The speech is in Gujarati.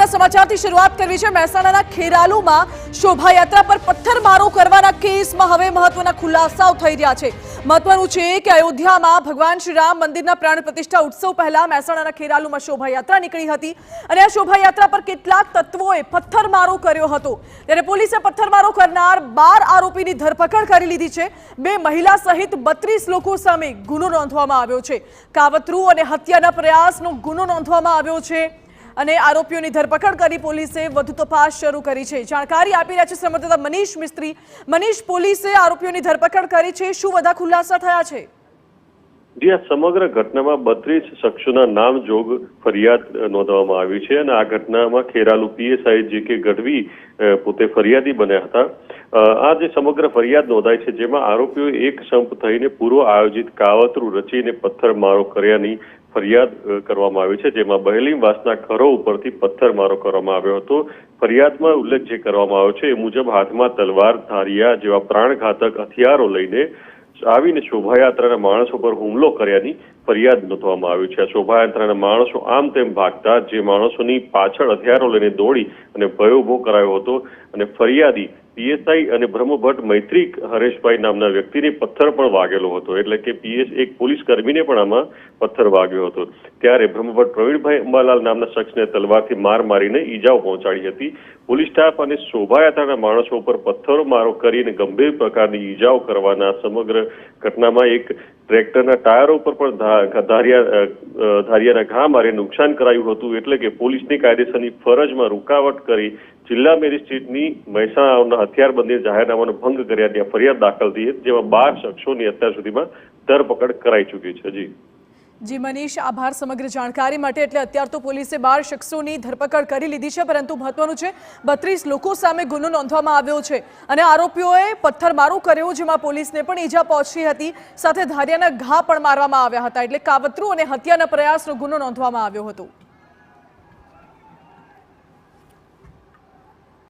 મહત્વના સમાચારથી શરૂઆત કરવી છે। મહેસાણાના ખેરાલુમાં શોભાયાત્રા પર પથ્થરમારો કરવાના કેસમાં હવે મહત્વના ખુલાસાઓ થઈ રહ્યા છે। મહત્વનું છે કે અયોધ્યામાં ભગવાન શ્રી રામ મંદિરના પ્રાણ પ્રતિષ્ઠા ઉત્સવ પહેલા મહેસાણાના ખેરાલુમાં શોભાયાત્રા નીકળી હતી અને આ શોભાયાત્રા પર કેટલાક તત્વોએ પથ્થરમારો કર્યો હતો। ત્યારે પોલીસે પથ્થરમારો કરનાર 12 આરોપીની ધરપકડ કરી લીધી છે। 2 મહિલા સહિત 32 લોકો સામે ગુનો નોંધવામાં આવ્યો છે। કાવતરું અને હત્યાના પ્રયાસનો ગુનો નોંધવામાં આવ્યો છે અને આરોપીઓની ધરપકડ કરી પોલીસે વધુ તપાસ શરૂ કરી છે। જાણકારી આપી રહ્યા છે સંવાદદાતા મનીષ મિસ્ત્રી। મનીષ, પોલીસે આરોપીઓની ધરપકડ કરી છે, શું વધુ ખુલાસા થયા છે? જી, આ સમગ્ર ઘટનામાં 32 શખ્સોના નામજોગ ફરિયાદ નોંધવામાં આવી છે અને આ ઘટનામાં ખેરાલુ પીએસઆઈ જે.કે. ગઢવી પોતે ફરિયાદી બન્યા હતા। આ જે સમગ્ર ફરિયાદ નોંધાઈ છે જેમાં આરોપીઓએ એક સંપ થઈને પૂર્વ આયોજિત કાવતરું રચીને પથ્થરમારો કર્યાની ફરિયાદ કરવામાં આવી છે, જેમાં બહેલીમવાસના ઘરો ઉપરથી પથ્થરમારો કરવામાં આવ્યો હતો। ફરિયાદમાં ઉલ્લેખ જે કરવામાં આવ્યો છે એ મુજબ હાથમાં તલવાર, ધારિયા જેવા પ્રાણઘાતક હથિયારો લઈને આવીને શોભાયાત્રાના માણસો પર હુમલો કર્યાની ફરિયાદ નોંધવામાં આવી છે। આ શોભાયાત્રાના માણસો આમ તેમ ભાગતા જે માણસોની પાછળ હથિયારો લઈને દોડી અને ભય ઉભો કરાયો હતો અને ફરિયાદી પીએસઆઈ અને બ્રહ્મભટ્ટ મૈત્રી હરેશભાઈ નામના વ્યક્તિને પથ્થર પણ વાગેલો હતો, એટલે કે એક પોલીસ કર્મીને પણ આમાં પથ્થર વાગ્યો હતો। ત્યારે બ્રહ્મભટ્ટ પ્રવીણભાઈ અંબાલાલ નામના શખ્સને તલવારથી માર મારીને ઈજાઓ પહોંચાડી હતી। પોલીસ સ્ટાફ અને શોભાયાત્રાના માણસો ઉપર પથ્થરમારો કરીને ગંભીર પ્રકારની ઈજાઓ કરવાના સમગ્ર ઘટનામાં એક ટ્રેક્ટરના ટાયરો ઉપર પણ ધારિયાના ઘા મારી નુકસાન કરાયું હતું, એટલે કે પોલીસની કાયદેસરની ફરજમાં રૂકાવટ કરી જિલ્લા મેજિસ્ટ્રેટની મહેસાણાના હથિયારબંધી જાહેરનામાનો ભંગ કર્યાની ફરિયાદ દાખલ થઈ, જેમાં 12 શખ્સોની અત્યાર સુધીમાં ધરપકડ કરાઈ ચૂકી છે। જી મનીષ, આભાર સમગ્ર જાણકારી માટે। એટલે અત્યાર તો પોલીસે 12 શખ્સોની ધરપકડ કરી લીધી છે, પરંતુ મહત્વનું છે 32 લોકો સામે ગુનો નોંધવામાં આવ્યો છે અને આરોપીઓએ પથ્થરમારો કર્યો, જેમાં પોલીસને પણ ઈજા પહોંચી હતી, સાથે ધારિયાના ઘા પણ મારવામાં આવ્યા હતા। એટલે કાવતરું અને હત્યાના પ્રયાસનો ગુનો નોંધવામાં આવ્યો હતો।